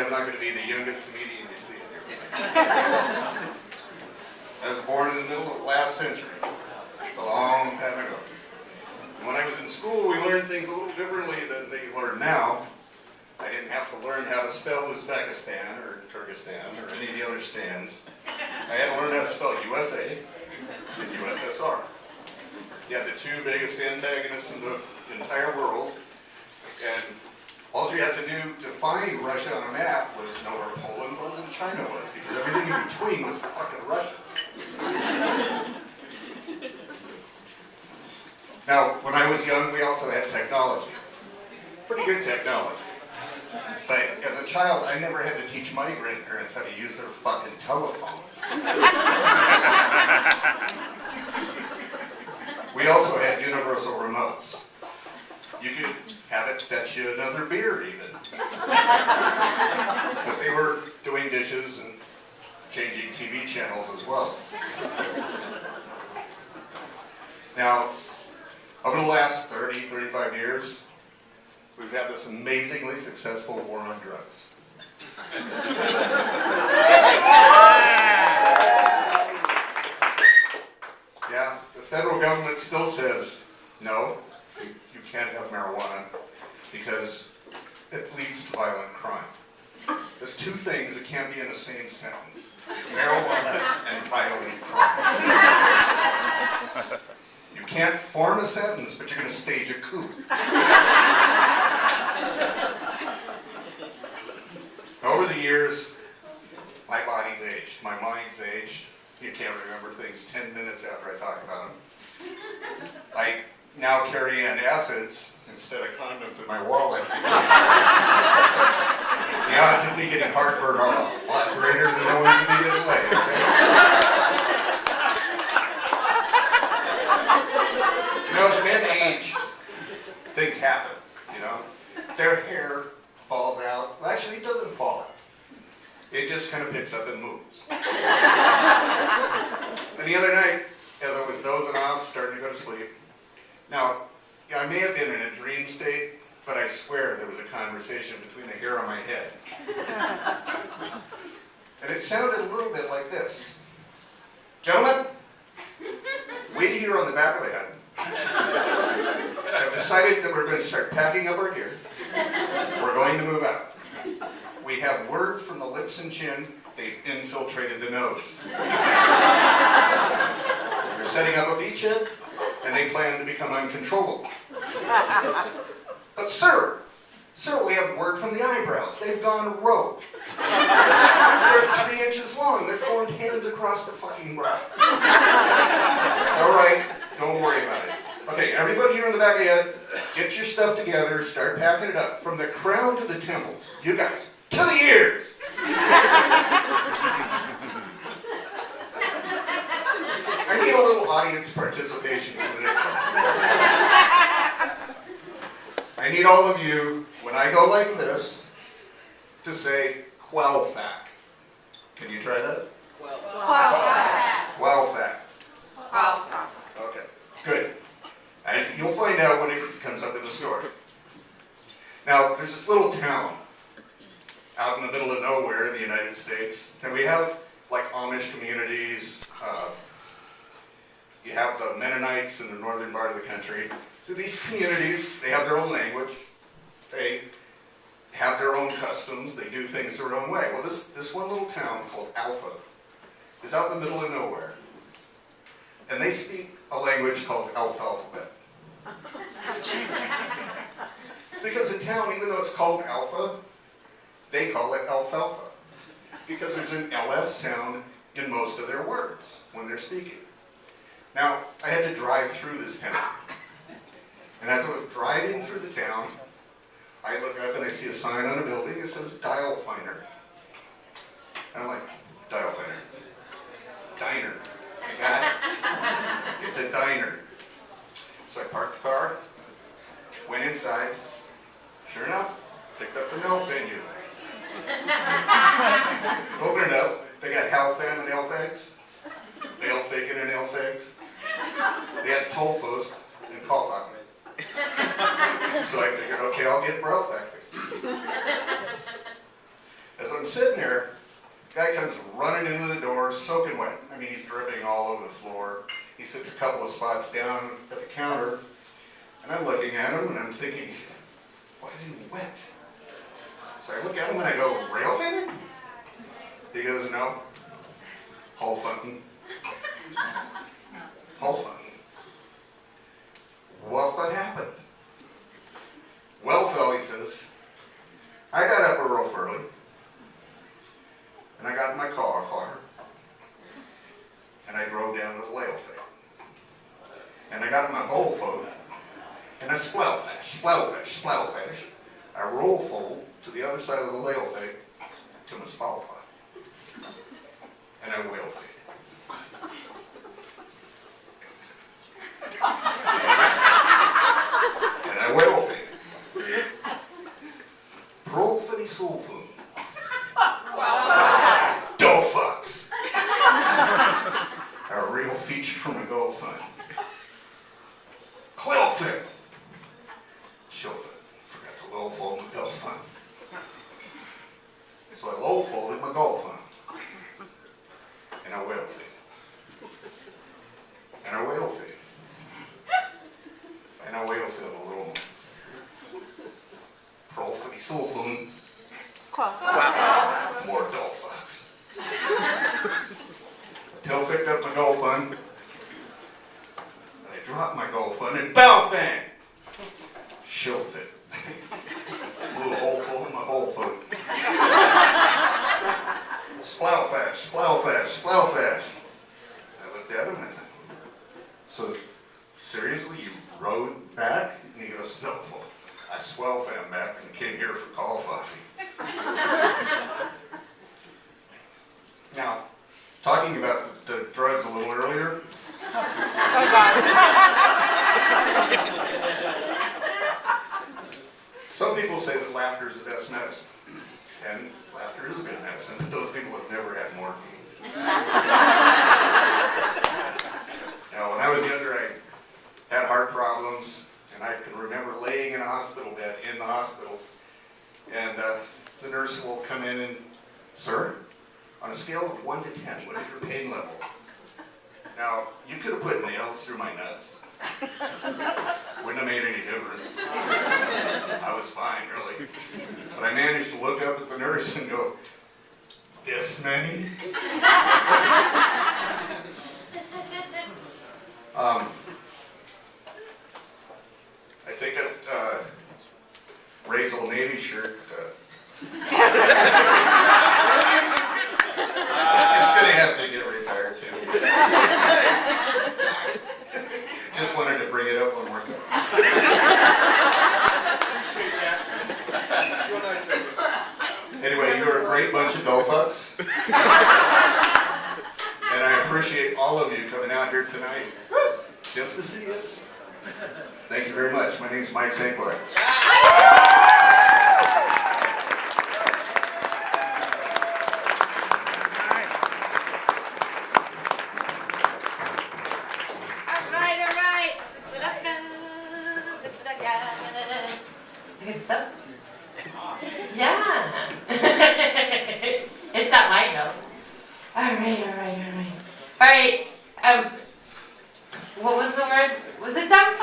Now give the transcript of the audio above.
I'm not going to be the youngest comedian you see in here. I was born in the middle of the last century. It's a long time ago. And when I was in school, we learned things a little differently than they learn now. I didn't have to learn how to spell Uzbekistan or Kyrgyzstan or any of the other stands. I had to learn how to spell USA and USSR. You had the two biggest antagonists in the entire world, and all you had to do to find Russia on a map was know where Poland was and China was, because everything in between was fucking Russia. Now, when I was young, we also had technology. Pretty good technology. But as a child, I never had to teach my grandparents how to use their fucking telephone. We also had universal remotes. You could have it fetch you another beer, even. But they were doing dishes and changing TV channels as well. Now, over the last 30, 35 years, we've had this amazingly successful war on drugs. Yeah, the federal government still says, no, you can't have marijuana because it leads to violent crime. There's two things that can't be in the same sentence. It's marijuana and violent crime. You can't form a sentence, but you're going to stage a coup. Over the years, my body's aged, my mind's aged. You can't remember things 10 minutes after I talk about them. I now carry antacids instead of condoms in my wallet. The odds of me getting heartburn are a lot greater than the ones of me getting laid. Okay? You know, as men age, things happen, you know. Their hair falls out. Well, actually, it doesn't fall out. It just kind of picks up and moves. And the other night, as I was dozing off, starting to go to sleep, now, yeah, I may have been in a dream state, but I swear there was a conversation between the hair on my head. And it sounded a little bit like this. Gentlemen, we here on the back of the head have decided that we're going to start packing up our gear. We're going to move out. We have word from the lips and chin, they've infiltrated the nose. They're setting up a beachhead, and they plan to become uncontrollable. But sir, we have word from the eyebrows. They've gone rogue. They're 3 inches long. They've formed hands across the fucking brow. It's all right. Don't worry about it. Okay, everybody here in the back of the head, get your stuff together, start packing it up. From the crown to the temples. You guys, to the ears! I need a little audience participation for the next one. I need all of you, when I go like this, to say, qualfac. Can you try that? Qualfac. Okay, good. As you'll find out when it comes up in the store. Now, there's this little town out in the middle of nowhere in the United States, and we have like Amish communities. You have the Mennonites in the northern part of the country. So these communities, they have their own language. They have their own customs. They do things their own way. Well, this one little town called Alpha is out in the middle of nowhere. And they speak a language called alphabet. It's because the town, even though it's called Alpha, they call it alfalfa. Because there's an LF sound in most of their words when they're speaking. Now, I had to drive through this town. And as I was driving through the town, I look up and I see a sign on a building that says dial finder. And I'm like, dial finder. Diner. I got it. It's a diner. So I parked the car, went inside. Sure enough, picked up the milk menu. Open it up. They got halfam and elf eggs. Elf bacon and elf eggs. They had tofu's and coffee. So I figured, okay, I'll get broth. sits a couple of spots down at the counter, and I'm looking at him and I'm thinking, why is he wet? So I look at him and I go, rail fitting? He goes, no, hull funting. Hull funting. What happened? Well, Phil, he says, I got up real early, and I got in my car fire, and I drove down to the layfield. And I got in my bullfoot, and I splow-fish. I roll fold to the other side of the layfield to my spalfa, and I whale feed. And I whale feed. Roll for the soul food. Dough fucks. A real feature from a Gulf Fund. Clellfit. Chauffeur. Forgot to low fold my Gulf Fund. So I low folded my Gulf Fund. And I whale feed. And I whale feed. And I whale feed a little more. Roll for the soul food. More dough fucks. Hill picked up my Gulf Fund. And I dropped my Gulf Fund and bow fang! She'll fit. Blew a hole full in my bowl foot. Splow-fash. I looked at him and I said, so seriously, you rode back? And he goes, no, fool. I swell fan back and came here for coffee. Now, talking about the drugs a little earlier. Some people say that laughter is the best medicine. And laughter is a good medicine, but those people have never had morphine. Now, when I was younger, I had heart problems, and I can remember laying in a hospital bed, in the hospital, and the nurse will come in and, sir, on a scale of 1 to 10, what is your pain level? Now, you could have put nails through my nuts. Wouldn't have made any difference. I was fine, really. But I managed to look up at the nurse and go, this many? I think a Ray's Old Navy shirt. It's going to have to get retired, too. Just wanted to bring it up one more time. Anyway, you're a great bunch of dough fucks. And I appreciate all of you coming out here tonight just to see us. Thank you very much. My name is Mike St. Clair. Good stuff? Yeah. It's not mine though. All right. What was the word? Was it done?